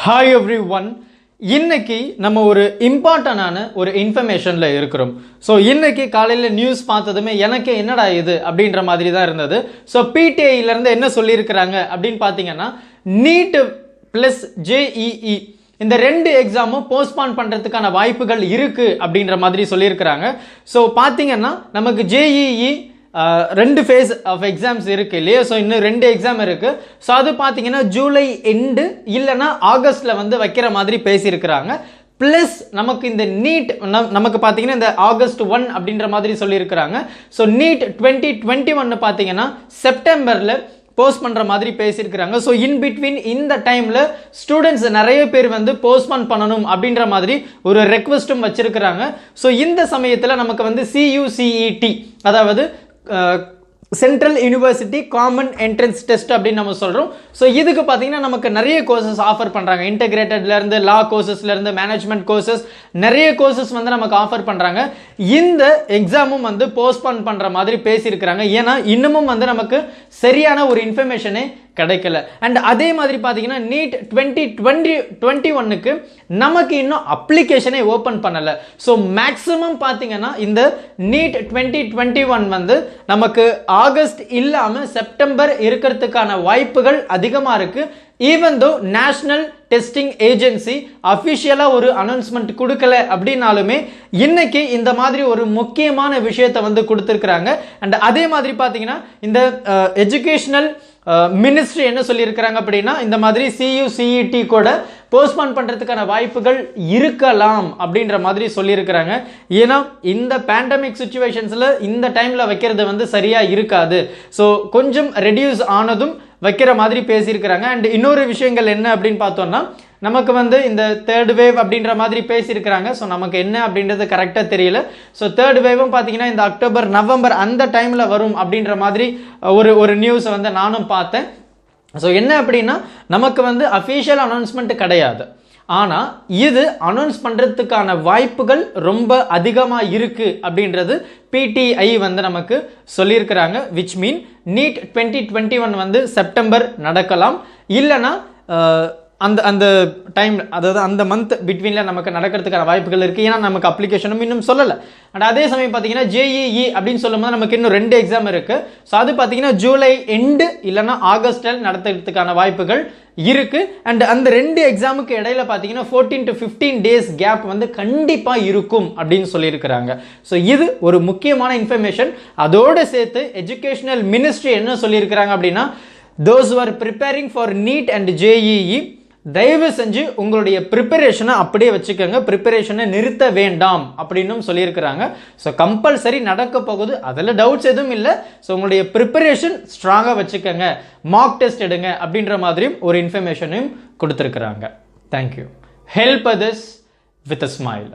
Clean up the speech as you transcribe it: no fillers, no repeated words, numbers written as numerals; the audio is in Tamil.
Hi everyone. இன்னைக்கு நம்ம ஒரு இம்பார்ட்டன்டான ஒரு இன்ஃபர்மேஷன்ல இருக்கிறோம். சோ இன்னைக்கு காலையில நியூஸ் பார்த்ததுமே எனக்கு என்னடா இது அப்படின்ற மாதிரி தான் இருந்தது. சோ PTI ல இருந்து என்ன சொல்லி இருக்காங்க அப்படினு பாத்தீங்கன்னா NEET plus JEE இந்த ரெண்டு எக்ஸாமும் போஸ்ட்பான் பண்றதுக்கான வாய்ப்புகள் இருக்கு அப்படின்ற மாதிரி சொல்லி இருக்காங்க. சோ பாத்தீங்கன்னா நமக்கு JEE ரெண்டு ஃபேஸ் ஆஃப் எக்ஸாம்ஸ் இருக்கு இல்லையா. ஸோ இன்னும் ரெண்டு எக்ஸாம் இருக்கு. ஸோ அது பார்த்தீங்கன்னா ஜூலை எண்டு இல்லைன்னா ஆகஸ்ட்ல வந்து வைக்கிற மாதிரி பேசியிருக்கிறாங்க. பிளஸ் நமக்கு இந்த நீட் நமக்கு பார்த்தீங்கன்னா இந்த ஆகஸ்ட் 1 அப்படின்ற மாதிரி சொல்லியிருக்கிறாங்க. ஸோ நீட் 2021 பார்த்தீங்கன்னா செப்டம்பர்ல போஸ்ட் பண்ற மாதிரி பேசியிருக்கிறாங்க. ஸோ இன் பிட்வீன் இந்த டைம்ல ஸ்டூடெண்ட்ஸ் நிறைய பேர் வந்து போஸ்ட்பான் பண்ணணும் அப்படின்ற மாதிரி ஒரு ரெக்வெஸ்டும் வச்சிருக்கிறாங்க. ஸோ இந்த சமயத்தில் நமக்கு வந்து CUCET அதாவது central university common entrance test அப்படின்னு நம்ம சொல்றோம். ஸோ இதுக்கு பார்த்தீங்கன்னா நமக்கு நிறைய கோர்சஸ் ஆஃபர் பண்றாங்க. இன்டெகிரேட்டட்ல இருந்து லா கோர்சஸ்ல இருந்து மேனேஜ்மெண்ட் கோர்சஸ் நிறைய கோர்சஸ் வந்து நமக்கு ஆஃபர் பண்றாங்க. இந்த எக்ஸாமும் வந்து போஸ்ட்பான் பண்ற மாதிரி பேசியிருக்கிறாங்க. ஏன்னா இன்னமும் வந்து நமக்கு சரியான ஒரு இன்ஃபர்மேஷனே கிடைக்கல. அண்ட் அதே மாதிரி பாத்தீங்கன்னா நீட் 2021க்கு நமக்கு இன்னும் அப்ளிகேஷனே ஓபன் பண்ணல. சோ மேக்ஸிமம் பாத்தீங்கன்னா இந்த நீட் 2021 வந்து நமக்கு ஆகஸ்ட் இல்லாம செப்டம்பர் இருக்கிறதுக்கான வாய்ப்புகள் அதிகமா இருக்கு. Even though national testing agency அபிஷியலா ஒரு அனௌன்ஸ்மெண்ட் கொடுக்கல அப்படின்னாலுமே இன்னைக்கு இந்த மாதிரி ஒரு முக்கியமான விஷயத்தை வந்து கொடுத்திருக்கிறாங்க. அண்ட் அதே மாதிரி பாத்தீங்கன்னா இந்த எஜுகேஷனல் மினிஸ்ட்ரி என்ன சொல்லி இருக்காங்க அப்படின்னா இந்த மாதிரி CUCET கூட போஸ்ட்பான் பண்றதுக்கான வாய்ப்புகள் இருக்கலாம் அப்படின்ற மாதிரி சொல்லி இருக்கிறாங்க. ஏன்னா இந்த பேண்டமிக் சிச்சுவேஷன்ஸ்ல இந்த டைம்ல வைக்கிறது வந்து சரியா இருக்காது. ஸோ கொஞ்சம் ரெடியூஸ் ஆனதும் வைக்கிற மாதிரி பேசியிருக்கிறாங்க. அண்ட் இன்னொரு விஷயங்கள் என்ன அப்படின்னு பார்த்தோம்னா நமக்கு வந்து இந்த தேர்ட் வேவ் அப்படின்ற மாதிரி பேசியிருக்கிறாங்க. ஸோ நமக்கு என்ன அப்படின்றது கரெக்டாக தெரியல. ஸோ தேர்ட் வேவும் பார்த்தீங்கன்னா இந்த அக்டோபர் நவம்பர் அந்த டைமில் வரும் அப்படின்ற மாதிரி ஒரு நியூஸ் வந்து நானும் பார்த்தேன். ஸோ என்ன அப்படின்னா நமக்கு வந்து அஃபீஷியல் அனௌன்ஸ்மெண்ட் கிடையாது. ஆனால் இது அனௌன்ஸ் பண்ணுறதுக்கான வாய்ப்புகள் ரொம்ப அதிகமாக இருக்கு அப்படின்றது PTI வந்து நமக்கு சொல்லியிருக்கிறாங்க. விச் மீன் நீட் 2021 வந்து செப்டம்பர் நடக்கலாம், இல்லைன்னா அந்த டைம் அதாவது அந்த மந்த் பிட்வீன்ல நமக்கு நடக்கிறதுக்கான வாய்ப்புகள் இருக்கு. ஏன்னா நமக்கு அப்ளிகேஷனும் இன்னும் சொல்லல. அண்ட் அதே சமயம் பார்த்தீங்கன்னா JEE அப்படின்னு சொல்லும்போது நமக்கு இன்னும் ரெண்டு எக்ஸாம் இருக்கு. ஸோ அது பார்த்தீங்கன்னா ஜூலை எண்டு இல்லைன்னா ஆகஸ்ட்ல நடத்துறதுக்கான வாய்ப்புகள் இருக்கு. அண்ட் அந்த ரெண்டு எக்ஸாமுக்கு இடையில பார்த்தீங்கன்னா 14 to 15 days கேப் வந்து கண்டிப்பா இருக்கும் அப்படின்னு சொல்லியிருக்கிறாங்க. ஸோ இது ஒரு முக்கியமான இன்ஃபர்மேஷன். அதோட சேர்த்து எஜுகேஷனல் மினிஸ்ட்ரி என்ன சொல்லியிருக்கிறாங்க அப்படின்னா those who are preparing for NEET and JEE தயவு செஞ்சு உங்களுடைய ப்ரிப்பரேஷனை அப்படியே வச்சுக்கோங்க, ப்ரிப்பரேஷனை நிறுத்த வேண்டாம் அப்படின்னு சொல்லியிருக்கிறாங்க. ஸோ கம்பல்சரி நடக்க போகுது, அதில் டவுட்ஸ் எதுவும் இல்லை. ஸோ உங்களுடைய ப்ரிப்பரேஷன் ஸ்ட்ராங்காக வச்சுக்கோங்க, மார்க் டெஸ்ட் எடுங்க அப்படின்ற மாதிரியும் ஒரு இன்ஃபர்மேஷனையும் கொடுத்துருக்குறாங்க. Thank you. Help others with a smile.